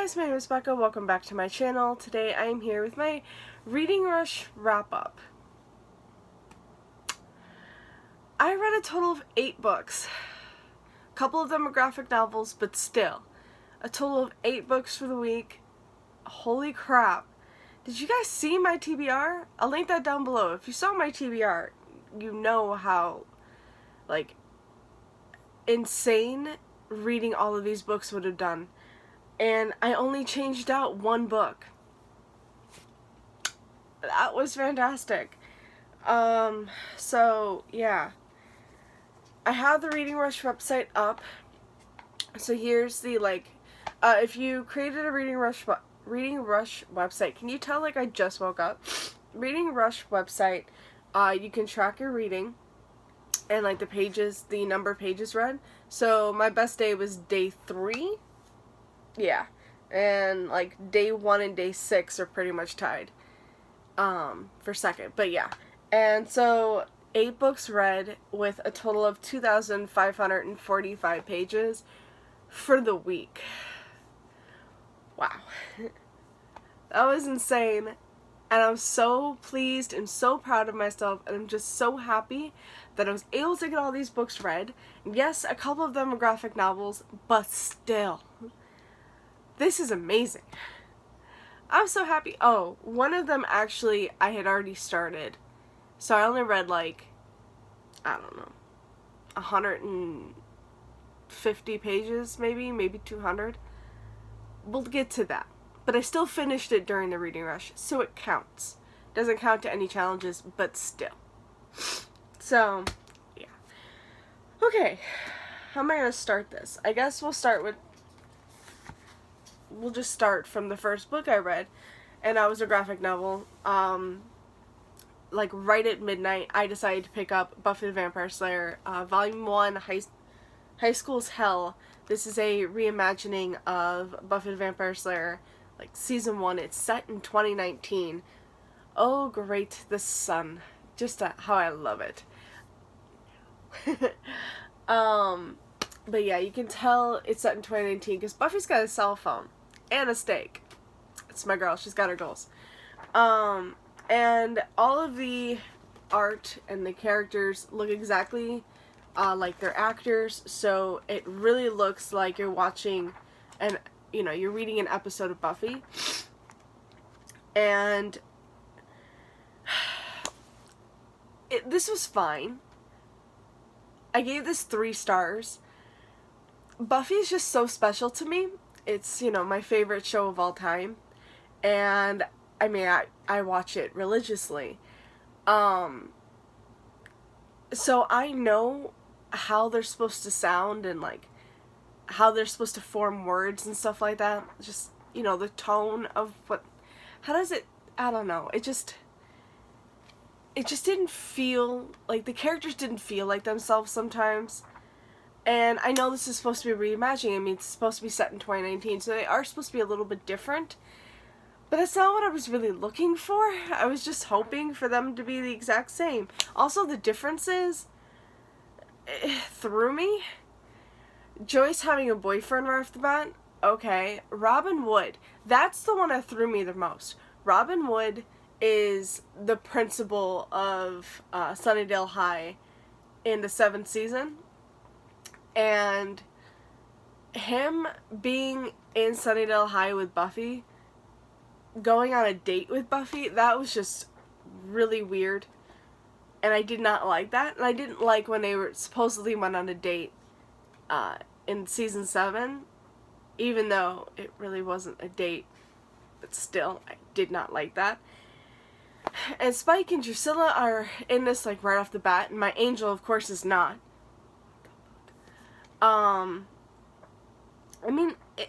guys, my name is Becca. Welcome back to my channel. Today I am here with my Reading Rush wrap-up. I read a total of 8 books. A couple of them are graphic novels, but still. A total of 8 books for the week. Holy crap. Did you guys see my TBR? I'll link that down below. If you saw my TBR, you know how, insane reading all of these books would have done. And I only changed out 1 book. That was fantastic. So yeah. I have the Reading Rush website up. So here's the, if you created a Reading Rush website, can you tell, I just woke up? Reading Rush website, you can track your reading and, the pages, the number of pages read. So my best day was day 3. Yeah, and day 1 and day 6 are pretty much tied for second, but yeah. And so 8 books read with a total of 2,545 pages for the week. Wow. That was insane, and I'm so pleased and so proud of myself, and I'm just so happy that I was able to get all these books read. Yes, a couple of them are graphic novels, but still. This is amazing. I'm so happy. Oh, one of them actually I had already started. So I only read I don't know, 150 pages maybe 200. We'll get to that. But I still finished it during the Reading Rush, so it counts. Doesn't count to any challenges, but still. So, yeah. Okay, how am I going to start this? I guess we'll just start from the first book I read, and that was a graphic novel. Right at midnight, I decided to pick up Buffy the Vampire Slayer, Volume 1, High School's Hell. This is a reimagining of Buffy the Vampire Slayer, Season 1. It's set in 2019. Oh, great, the sun. Just how I love it. But yeah, you can tell it's set in 2019 because Buffy's got a cell phone and a steak. It's my girl. She's got her goals. And all of the art and the characters look exactly like their actors, so it really looks like you're watching you're reading an episode of Buffy. And this was fine. I gave this 3 stars. Buffy is just so special to me. It's, my favorite show of all time. And, I watch it religiously. So I know how they're supposed to sound and, how they're supposed to form words and stuff like that. Just, the tone of how does it, I don't know. It just didn't feel, the characters didn't feel like themselves sometimes. And I know this is supposed to be reimagining. It's supposed to be set in 2019, so they are supposed to be a little bit different. But that's not what I was really looking for. I was just hoping for them to be the exact same. Also, the differences threw me. Joyce having a boyfriend right off the bat. Okay. Robin Wood. That's the one that threw me the most. Robin Wood is the principal of Sunnydale High in the 7th season. And him being in Sunnydale High with Buffy, going on a date with Buffy, that was just really weird. And I did not like that. And I didn't like when they supposedly went on a date in season 7, even though it really wasn't a date. But still, I did not like that. And Spike and Drusilla are in this right off the bat, and my Angel, of course, is not.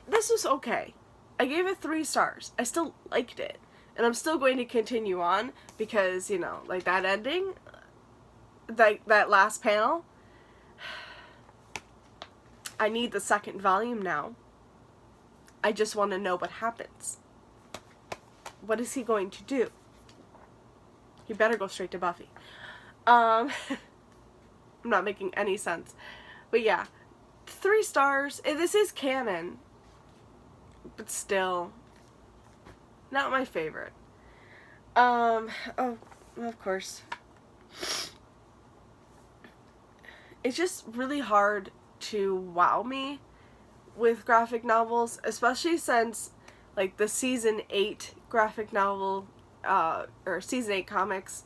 This was okay. I gave it 3 stars. I still liked it. And I'm still going to continue on because, that ending, that last panel, I need the 2nd volume now. I just want to know what happens. What is he going to do? He better go straight to Buffy. I'm not making any sense. But yeah, 3 stars. This is canon. but still, not my favorite. Oh, of course. It's just really hard to wow me with graphic novels, especially since, like, the season 8 graphic novel, or season 8 comics,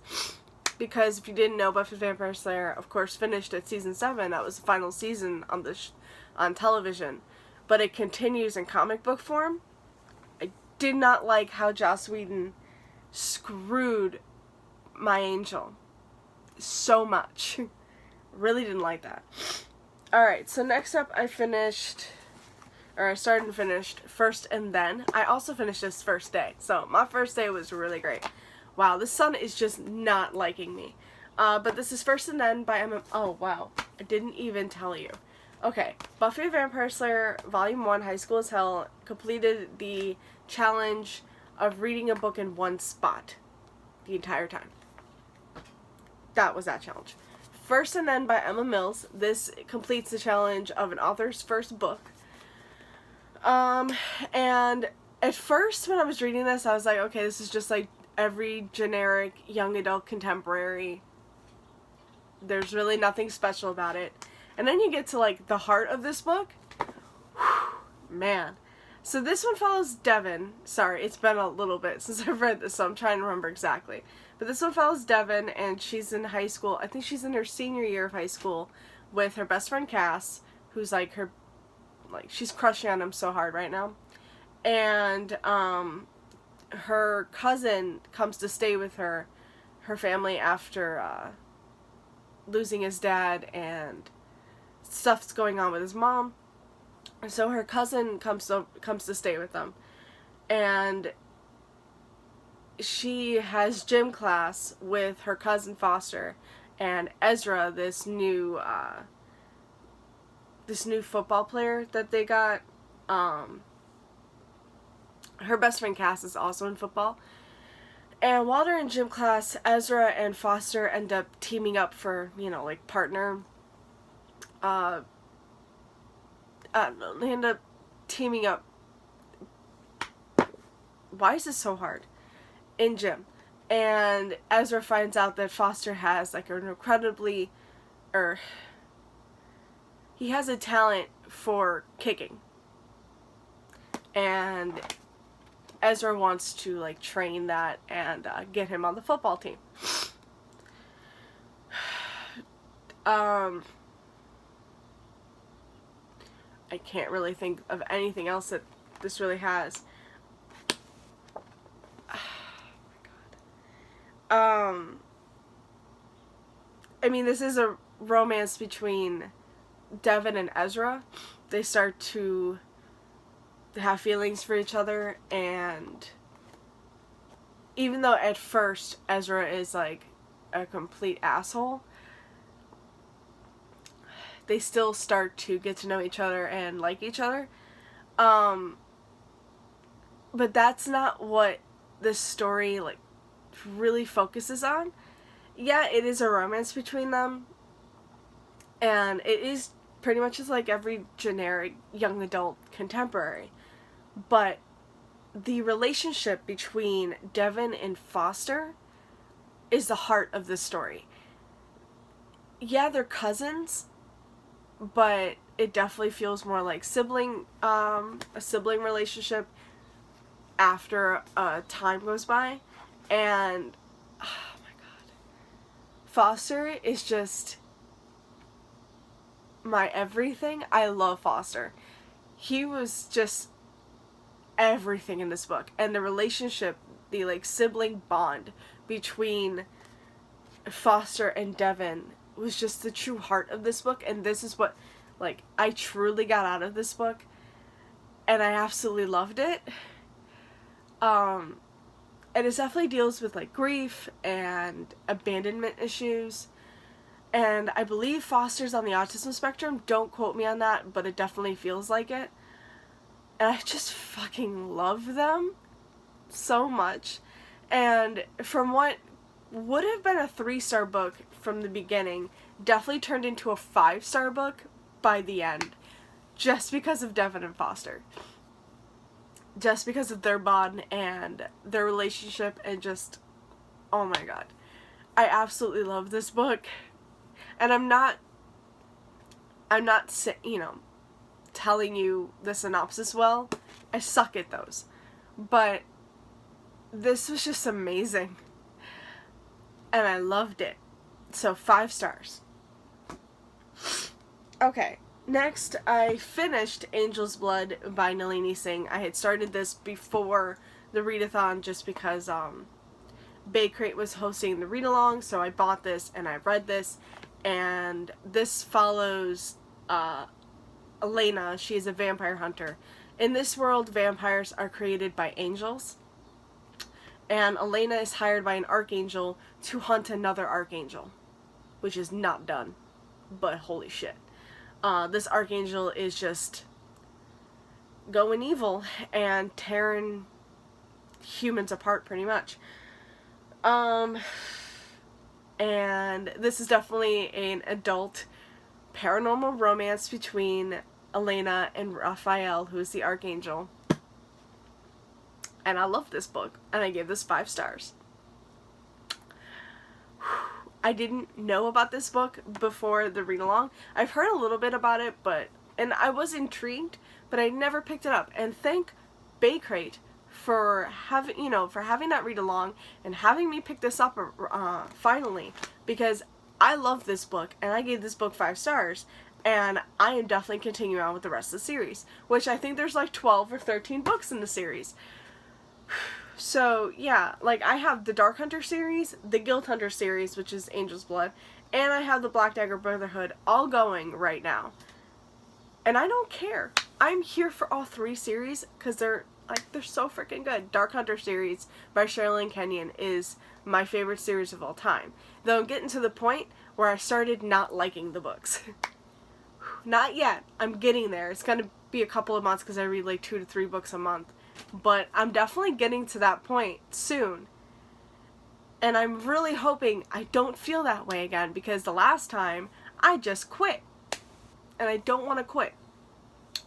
because if you didn't know, Buffy the Vampire Slayer, of course, finished at season 7. That was the final season on on television, but it continues in comic book form. I did not like how Joss Whedon screwed my Angel so much. Really didn't like that. Alright, so next up I started and finished First and Then. I also finished this first day, so my first day was really great. Wow, the sun is just not liking me. But this is First and Then by oh wow, I didn't even tell you. Okay, Buffy the Vampire Slayer Volume 1, High School as Hell, completed the challenge of reading a book in one spot the entire time. That was that challenge. First and Then by Emma Mills. This completes the challenge of an author's first book. And at first when I was reading this, I was like, okay, this is just like every generic young adult contemporary. There's really nothing special about it. And then you get to, like, the heart of this book. Whew, man. So this one follows Devon. Sorry, it's been a little bit since I've read this, so I'm trying to remember exactly. But this one follows Devon, and she's in high school. I think she's in her senior year of high school with her best friend Cass, who's, like, she's crushing on him so hard right now. And, her cousin comes to stay with her family after, losing his dad, and stuff's going on with his mom. And so her cousin comes to stay with them. And she has gym class with her cousin Foster and Ezra, this new football player that they got. Her best friend Cass is also in football. And while they're in gym class, Ezra and Foster end up teaming up for, like, partner. I don't know, they end up teaming up. Why is this so hard? In gym. And Ezra finds out that Foster has, like, an incredibly, he has a talent for kicking. And Ezra wants to, like, train that and get him on the football team. I can't really think of anything else that this really has. Oh my god. I mean, this is a romance between Devon and Ezra. They start to have feelings for each other, and even though at first Ezra is, like, a complete asshole, they still start to get to know each other and like each other. But that's not what this story, like, really focuses on. Yeah, it is a romance between them, and it is pretty much just like every generic young adult contemporary. But the relationship between Devon and Foster is the heart of the story. Yeah, they're cousins, but it definitely feels more like a sibling relationship after time goes by. And, oh my god, Foster is just my everything. I love Foster. He was just everything in this book, and the relationship, the, like, sibling bond between Foster and Devon was just the true heart of this book, and this is what, like, I truly got out of this book, and I absolutely loved it. And it definitely deals with, like, grief and abandonment issues, and I believe Foster's on the autism spectrum. Don't quote me on that, but it definitely feels like it. And I just fucking love them so much. And from what would have been a 3-star book from the beginning, definitely turned into a 5-star book by the end, just because of Devon and Foster. just because of their bond and their relationship, and just, oh my god. I absolutely love this book. And I'm not telling you the synopsis well. I suck at those. But this was just amazing. And I loved it. So 5 stars. Okay, next I finished Angel's Blood by Nalini Singh. I had started this before the readathon just because Bay Crate was hosting the read-along, so I bought this and I read this. And this follows Elena. She is a vampire hunter. In this world, vampires are created by angels. And Elena is hired by an archangel to hunt another archangel, which is not done, but holy shit. This archangel is just going evil and tearing humans apart pretty much. And this is definitely an adult paranormal romance between Elena and Raphael, who is the archangel. And I love this book, and I gave this 5 stars. I didn't know about this book before the read-along. I've heard a little bit about it, and I was intrigued, but I never picked it up. And thank Bay Crate for having that read-along and having me pick this up finally, because I love this book, and I gave this book 5 stars, and I am definitely continuing on with the rest of the series, which I think there's like 12 or 13 books in the series. So, yeah, like, I have the Dark Hunter series, the Guild Hunter series, which is Angel's Blood, and I have the Black Dagger Brotherhood all going right now. And I don't care. I'm here for all 3 series, because they're so freaking good. Dark Hunter series by Sherilyn Kenyon is my favorite series of all time. Though I'm getting to the point where I started not liking the books. Not yet. I'm getting there. It's going to be a couple of months, because I read like 2 to 3 books a month. But I'm definitely getting to that point soon. And I'm really hoping I don't feel that way again, because the last time I just quit. And I don't want to quit.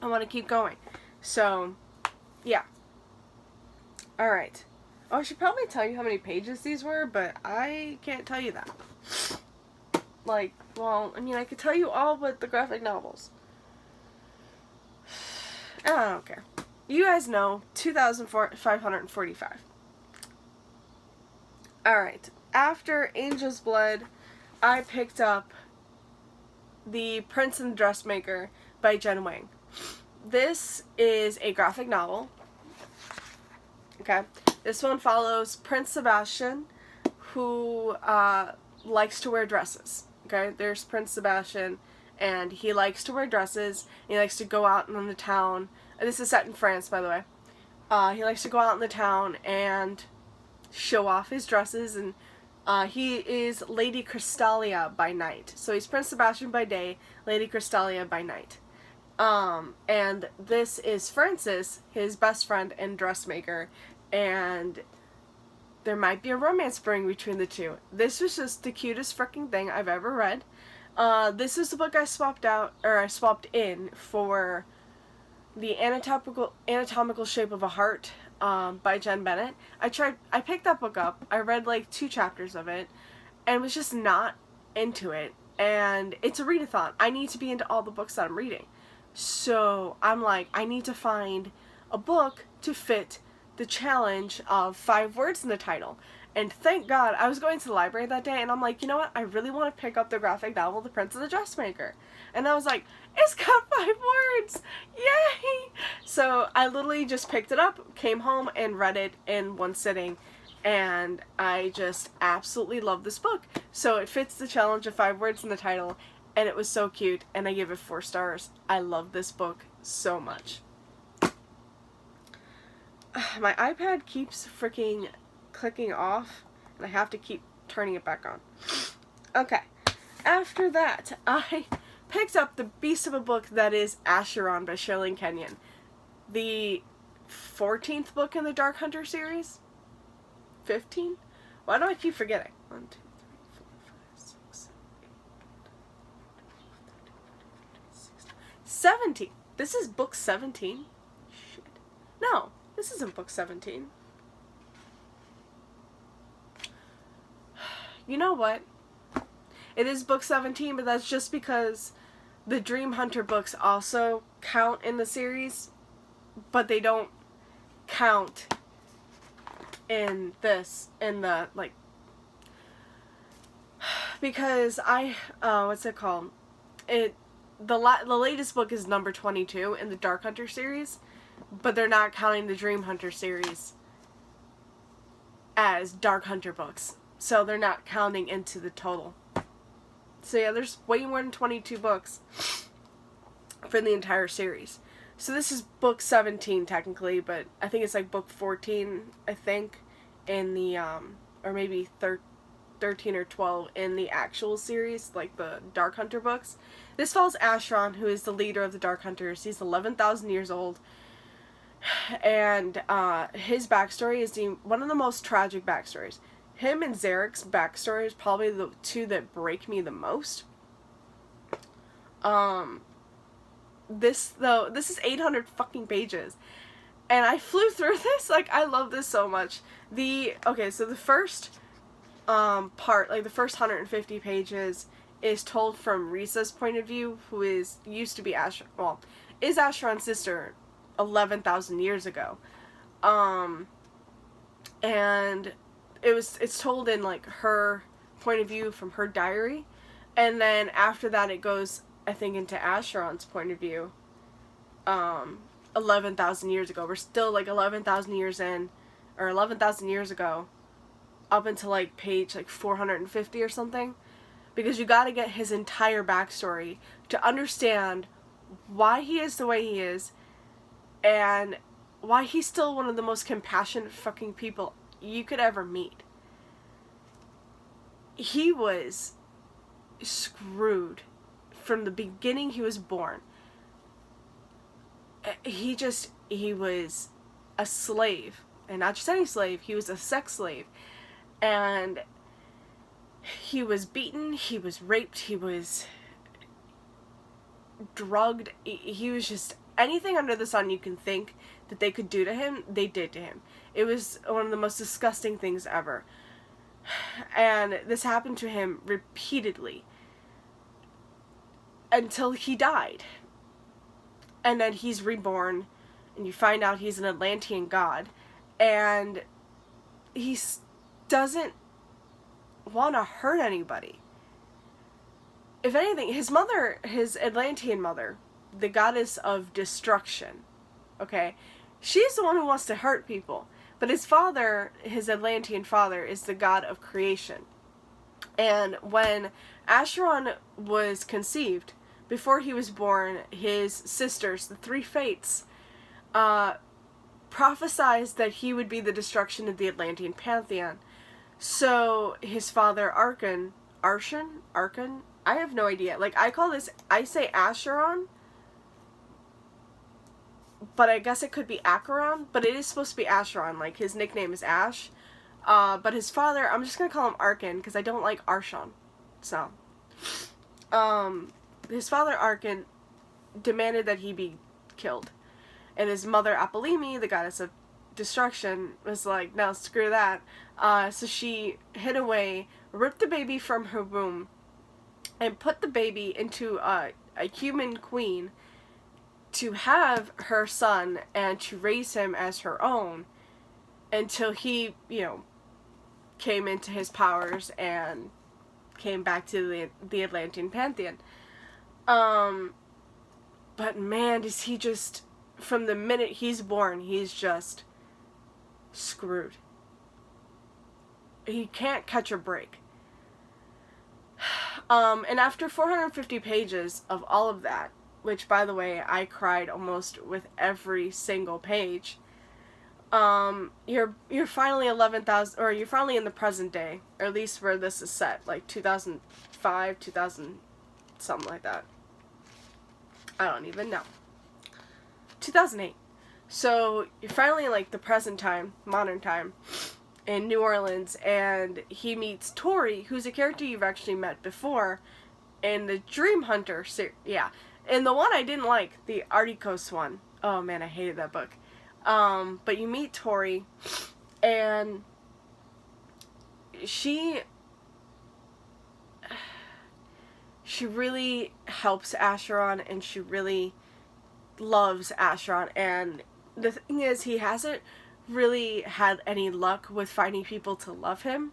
I want to keep going. So, yeah. Alright. Oh, I should probably tell you how many pages these were, but I can't tell you that. Like, well, I mean, I could tell you all but the graphic novels. I don't care. You guys know, 2,545. Alright, after Angel's Blood, I picked up The Prince and the Dressmaker by Jen Wang. This is a graphic novel. Okay, this one follows Prince Sebastian, who likes to wear dresses. Okay, there's Prince Sebastian, and he likes to wear dresses. He likes to go out in the town. This is set in France, by the way. He likes to go out in the town and show off his dresses, and he is Lady Crystalia by night. So he's Prince Sebastian by day, Lady Crystalia by night. And this is Francis, his best friend and dressmaker, and there might be a romance brewing between the two. This was just the cutest freaking thing I've ever read. This is the book I swapped in for The Anatomical Shape of a Heart by Jen Bennett. I picked that book up. I read like 2 chapters of it and was just not into it. And it's a readathon. I need to be into all the books that I'm reading. So I'm like, I need to find a book to fit the challenge of 5 words in the title. And thank God, I was going to the library that day, and I'm like, you know what? I really want to pick up the graphic novel, The Prince and the Dressmaker. And I was like, it's got 5 words! Yay! So I literally just picked it up, came home, and read it in one sitting. And I just absolutely love this book. So it fits the challenge of 5 words in the title, and it was so cute, and I give it 4 stars. I love this book so much. My iPad keeps freaking clicking off, and I have to keep turning it back on. Okay, after that, I picked up the beast of a book that is Acheron by Sherilyn Kenyon. The 14th book in the Dark Hunter series? 15? Why do I keep forgetting? 1, 2, 3, 4, 5, 6, 7, 8, 9, 10, 11, 12, 13, 14, 15, 16, 17. This is book 17? Shit. No. This isn't book 17. You know what? It is book 17, but that's just because the Dream Hunter books also count in the series, but they don't count in this, in the, like, because what's it called? The latest book is number 22 in the Dark Hunter series, but they're not counting the Dream Hunter series as Dark Hunter books. So they're not counting into the total. So yeah, there's way more than 22 books for the entire series. So this is book 17 technically, but I think it's like book 14, I think, in the, or maybe 13 or 12 in the actual series, like the Dark Hunter books. This follows Acheron, who is the leader of the Dark Hunters. He's 11,000 years old. And his backstory is one of the most tragic backstories. Him and Zarek's backstory is probably the two that break me the most. This is 800 fucking pages. And I flew through this. Like, I love this so much. Okay, so the first part, like the first 150 pages, is told from Risa's point of view, who used to be is Acheron's sister 11,000 years ago. And it's told in like her point of view from her diary, and then after that it goes, I think, into Acheron's point of view 11,000 years ago. We're still like 11,000 years in, or 11,000 years ago, up until like page like 450 or something, because you got to get his entire backstory to understand why he is the way he is, and why he's still one of the most compassionate fucking people you could ever meet. He was screwed from the beginning he was born. He was a slave, and not just any slave, he was a sex slave. And he was beaten, he was raped, he was drugged, he was just anything under the sun you can think that they could do to him, they did to him. It was one of the most disgusting things ever. And this happened to him repeatedly until he died. And then he's reborn, and you find out he's an Atlantean god, and he doesn't want to hurt anybody. If anything, his Atlantean mother, the goddess of destruction, okay, she's the one who wants to hurt people. But his father, his Atlantean father, is the god of creation. And when Acheron was conceived, before he was born, his sisters, the three Fates, prophesied that he would be the destruction of the Atlantean pantheon. So his father, Archon, I have no idea. Like, I say Acheron, but I guess it could be Acheron, but it is supposed to be Acheron. Like, his nickname is Ash. But his father, I'm just gonna call him Archon, because I don't like Archon. So, his father, Archon, demanded that he be killed. And his mother, Apollimi, the goddess of destruction, was like, no, screw that. So she hid away, ripped the baby from her womb, and put the baby into a human queen to have her son and to raise him as her own until he, came into his powers and came back to the Atlantean pantheon. But man, does he just, from the minute he's born, he's just screwed. He can't catch a break. And after 450 pages of all of that, which, by the way, I cried almost with every single page, you're finally 11,000, or you're finally in the present day, or at least where this is set, like 2005, 2000, something like that. I don't even know. 2008. So you're finally in like the present time, modern time, in New Orleans, and he meets Tori, who's a character you've actually met before in the Dream Hunter series. Yeah. And the one I didn't like, the Artikos one. Oh man, I hated that book. But you meet Tori, and she really helps Acheron, and she really loves Acheron. And the thing is, he hasn't really had any luck with finding people to love him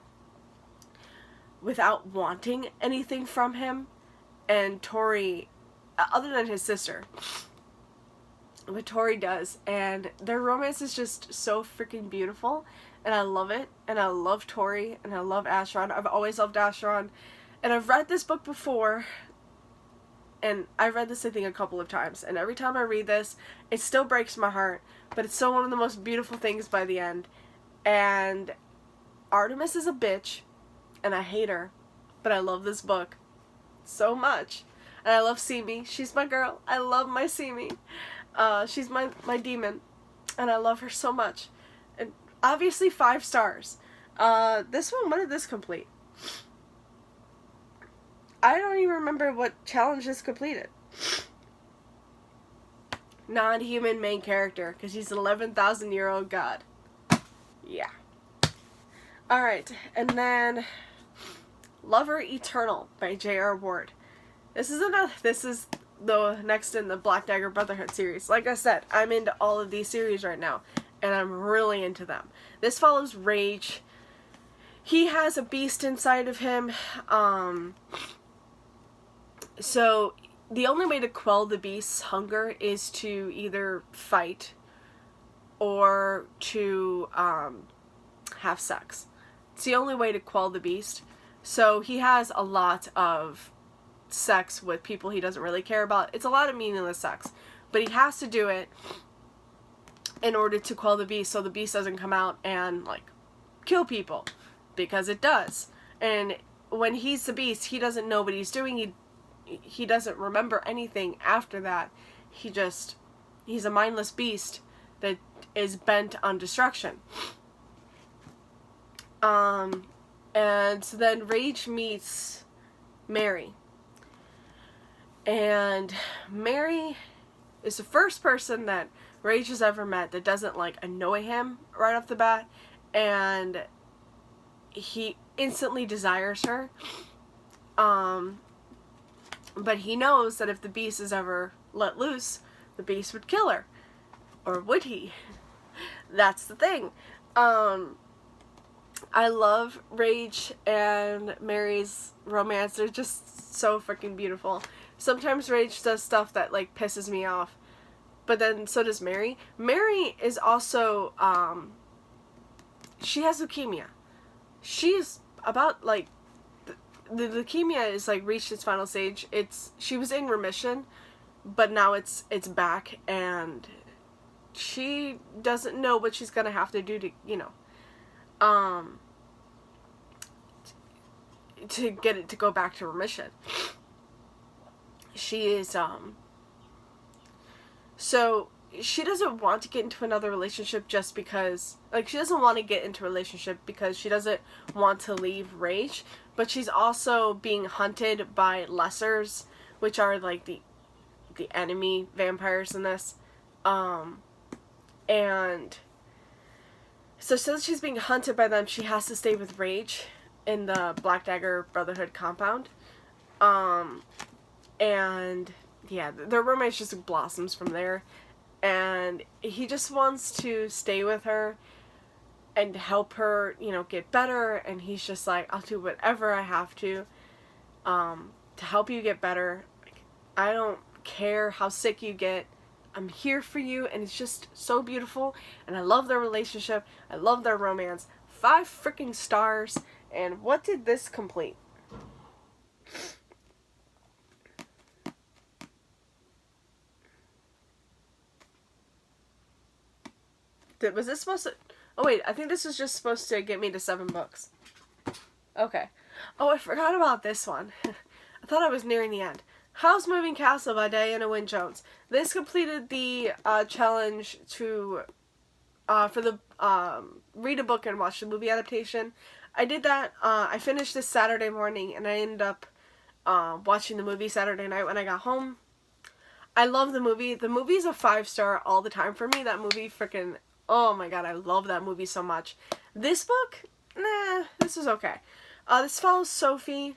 without wanting anything from him. And Tori, other than his sister, but Tori does, and their romance is just so freaking beautiful, and I love it, and I love Tori, and I love Acheron. I've always loved Acheron, and I've read this book before, and I read this, I think, a couple of times, and every time I read this, it still breaks my heart, but it's still one of the most beautiful things by the end. And Artemis is a bitch, and I hate her, but I love this book so much. And I love Simi. She's my girl. I love my Simi. She's my demon, and I love her so much. And obviously 5 stars. This one, when did this complete? I don't even remember what challenge this completed. Non-human main character, because he's an 11,000-year-old god. Yeah. Alright, and then Lover Eternal by J.R. Ward. This is the next in the Black Dagger Brotherhood series. Like I said, I'm into all of these series right now, and I'm really into them. This follows Rage. He has a beast inside of him, so the only way to quell the beast's hunger is to either fight or to have sex. It's the only way to quell the beast. So he has a lot of sex with people he doesn't really care about. It's a lot of meaningless sex, but he has to do it in order to quell the beast, so the beast doesn't come out and like kill people, because it does. And when he's the beast, he doesn't know what he's doing. He doesn't remember anything after that. He's a mindless beast that is bent on destruction. And so then Rage meets Mary. And Mary is the first person that Rage has ever met that doesn't like annoy him right off the bat, and he instantly desires her. But he knows that if the beast is ever let loose, the beast would kill her. Or would he? That's the thing. I love Rage and Mary's romance. They're just so freaking beautiful. Sometimes Rage does stuff that like pisses me off, but then so does Mary. Mary is also she has leukemia. She's about like the leukemia is like reached its final stage. She was in remission, but now it's back, and she doesn't know what she's gonna have to do to to get it to go back to remission. She is so she doesn't want to get into another relationship just because, like, she doesn't want to get into a relationship because she doesn't want to leave Rage, but she's also being hunted by lessers, which are like the enemy vampires in this. And so since she's being hunted by them, she has to stay with Rage in the Black Dagger Brotherhood compound. And yeah, their romance just blossoms from there. And he just wants to stay with her and help her, get better. And he's just like, I'll do whatever I have to help you get better. I don't care how sick you get. I'm here for you. And it's just so beautiful. And I love their relationship. I love their romance. 5 freaking stars. And what did this complete? Was this supposed to... Oh, wait. I think this was just supposed to get me to 7 books. Okay. Oh, I forgot about this one. I thought I was nearing the end. Howl's Moving Castle by Diana Wynne Jones. This completed the challenge to... for the read a book and watch the movie adaptation. I did that. I finished this Saturday morning, and I ended up watching the movie Saturday night when I got home. I love the movie. The movie's a 5-star all the time for me. That movie freaking, oh my god, I love that movie so much. This book, nah, this is okay. This follows Sophie,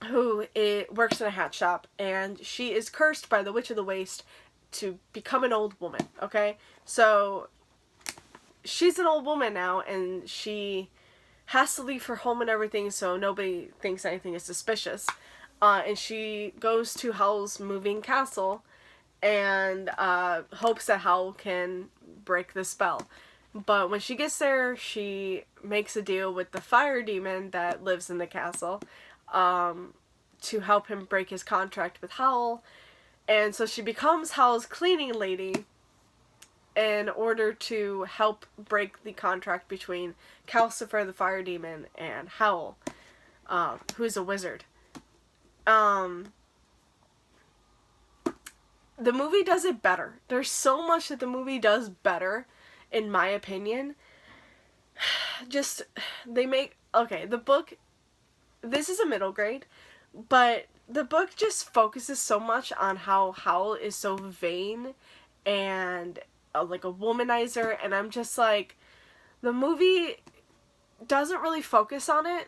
who works in a hat shop, and she is cursed by the Witch of the Waste to become an old woman, okay? So, she's an old woman now, and she has to leave her home and everything so nobody thinks anything is suspicious. And she goes to Howl's moving castle and hopes that Howl can break the spell. But when she gets there, she makes a deal with the fire demon that lives in the castle to help him break his contract with Howl. And so she becomes Howl's cleaning lady in order to help break the contract between Calcifer the fire demon and Howl, who's a wizard. The movie does it better. There's so much that the movie does better, in my opinion. Just, the book, this is a middle grade, but the book just focuses so much on how Howl is so vain and like a womanizer, and I'm just like, the movie doesn't really focus on it.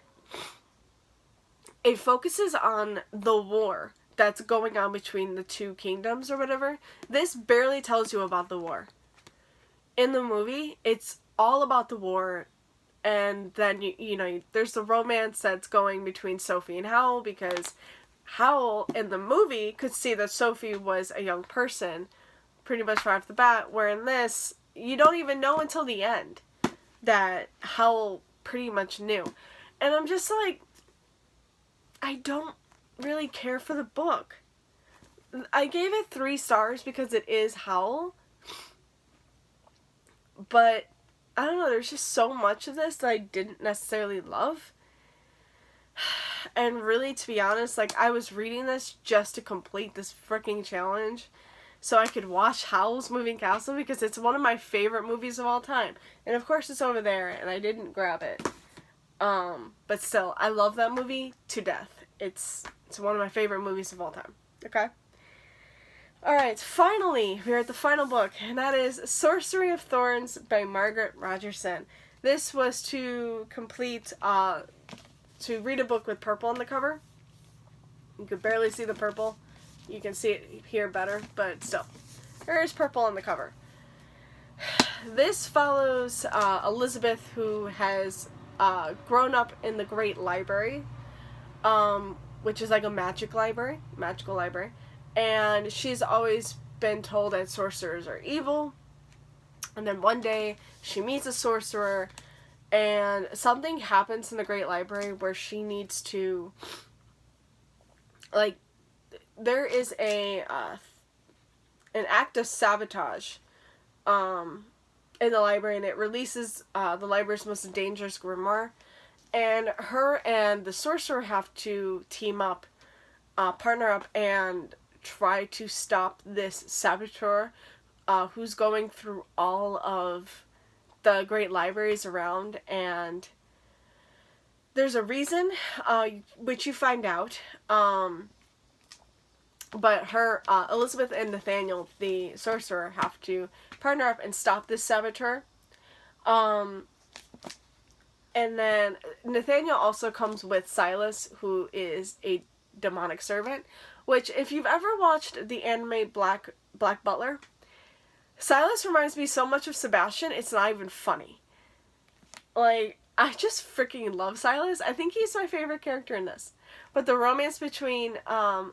It focuses on the war that's going on between the two kingdoms or whatever. This barely tells you about the war. In the movie, it's all about the war, and then, you know, there's the romance that's going between Sophie and Howl, because Howl in the movie could see that Sophie was a young person pretty much right off the bat, where in this, you don't even know until the end that Howl pretty much knew. And I'm just like, I don't really care for the book. I gave it 3 stars because it is Howl, but I don't know, there's just so much of this that I didn't necessarily love. And really, to be honest, like, I was reading this just to complete this freaking challenge so I could watch Howl's Moving Castle, because it's one of my favorite movies of all time. And of course it's over there, and I didn't grab it. But still, I love that movie to death. It's one of my favorite movies of all time. Okay? Alright, finally, we're at the final book, and that is Sorcery of Thorns by Margaret Rogerson. This was to complete, to read a book with purple on the cover. You could barely see the purple. You can see it here better, but still. There is purple on the cover. This follows Elizabeth, who has grown up in the Great Library, which is like a magical library, and she's always been told that sorcerers are evil, and then one day she meets a sorcerer, and something happens in the Great Library where she needs to, like, there is an act of sabotage in the library, and it releases the library's most dangerous grimoire, and her and the sorcerer have to team up, partner up, and try to stop this saboteur who's going through all of the great libraries around. And there's a reason, which you find out, but her, Elizabeth and Nathaniel, the sorcerer, have to partner up and stop this saboteur. And then Nathaniel also comes with Silas, who is a demonic servant, which, if you've ever watched the anime Black Butler, Silas reminds me so much of Sebastian, it's not even funny. Like, I just freaking love Silas. I think he's my favorite character in this. But the romance between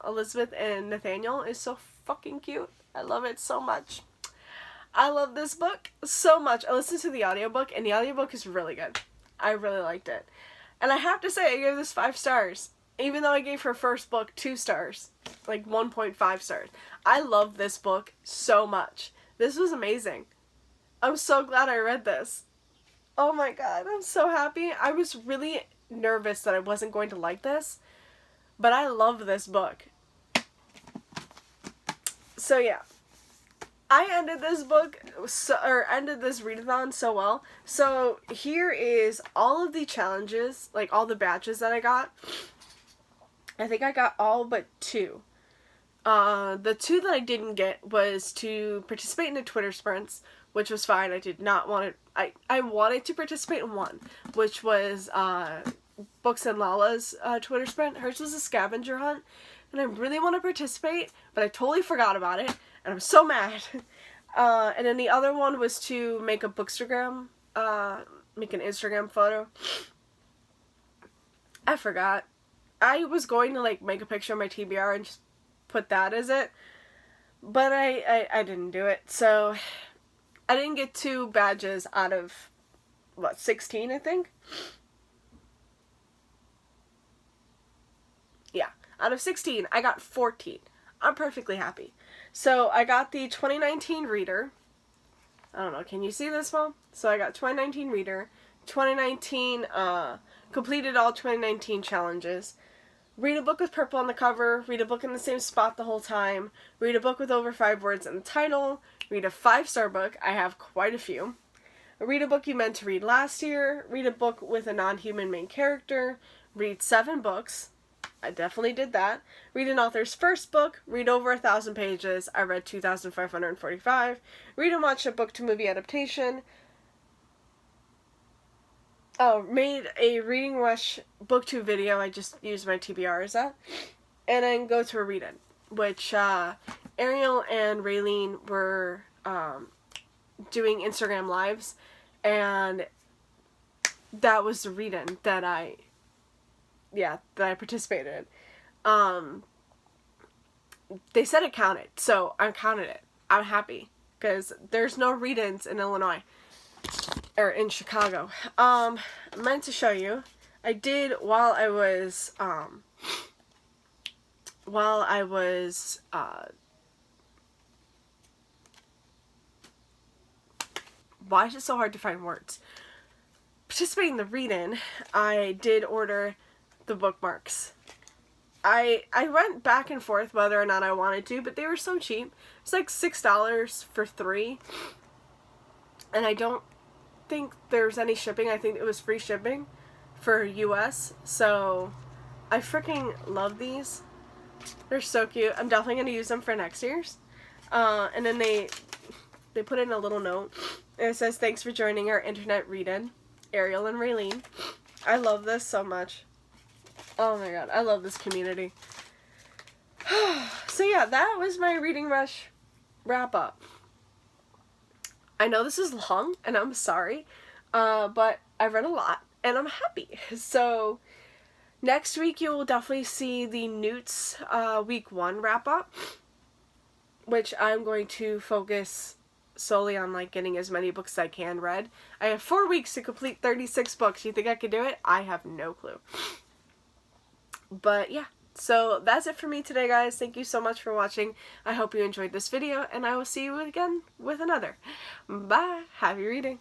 Elizabeth and Nathaniel is so fucking cute. I love it so much. I love this book so much. I listened to the audiobook, and the audiobook is really good. I really liked it. And I have to say, I gave this 5 stars. Even though I gave her first book 2 stars. Like 1.5 stars. I love this book so much. This was amazing. I'm so glad I read this. Oh my god, I'm so happy. I was really nervous that I wasn't going to like this. But I love this book. So yeah. I ended this book, ended this readathon so well. So here is all of the challenges, like all the badges that I got. I think I got all but 2. The two that I didn't get was to participate in the Twitter sprints, which was fine. I did not want to, I wanted to participate in one, which was Books and Lala's Twitter sprint. Hers was a scavenger hunt, and I really want to participate, but I totally forgot about it, and I'm so mad. And then the other one was to make a bookstagram, make an Instagram photo. I forgot. I was going to, like, make a picture of my TBR and just put that as it, but I didn't do it, so I didn't get 2 badges out of, what, 16, I think? Yeah, out of 16, I got 14. I'm perfectly happy. So I got the 2019 Reader. I don't know, can you see this one? So I got 2019 Reader, 2019, completed all 2019 challenges. Read a book with purple on the cover, read a book in the same spot the whole time, read a book with over 5 words in the title, read a 5-star book, I have quite a few, read a book you meant to read last year, read a book with a non-human main character, read 7 books, I definitely did that, read an author's first book, read over 1,000 pages, I read 2,545, read and watch a book-to-movie adaptation, made a Reading Rush BookTube video. I just used my TBR as that. And then go to a read-in, which Ariel and Raylene were doing Instagram lives, and that was the read-in that I participated in. They said it counted, so I counted it. I'm happy, because there's no read-ins in Illinois. Or in Chicago. I meant to show you. I did while I was why is it so hard to find words? Participating in the read-in, I did order the bookmarks. I went back and forth whether or not I wanted to, but they were so cheap. It's like $6 for 3. And I don't think there's any shipping. I think it was free shipping for US. So I freaking love these. They're so cute. I'm definitely going to use them for next year's. And then they put in a little note. And it says, thanks for joining our internet read-in, Ariel and Raylene. I love this so much. Oh my god, I love this community. So yeah, that was my Reading Rush wrap up. I know this is long, and I'm sorry, but I read a lot, and I'm happy. So, next week you will definitely see the Newts week 1 wrap-up, which I'm going to focus solely on, like, getting as many books as I can read. I have 4 weeks to complete 36 books. You think I could do it? I have no clue. But, yeah. So, that's it for me today, guys. Thank you so much for watching. I hope you enjoyed this video, and I will see you again with another. Bye! Happy reading!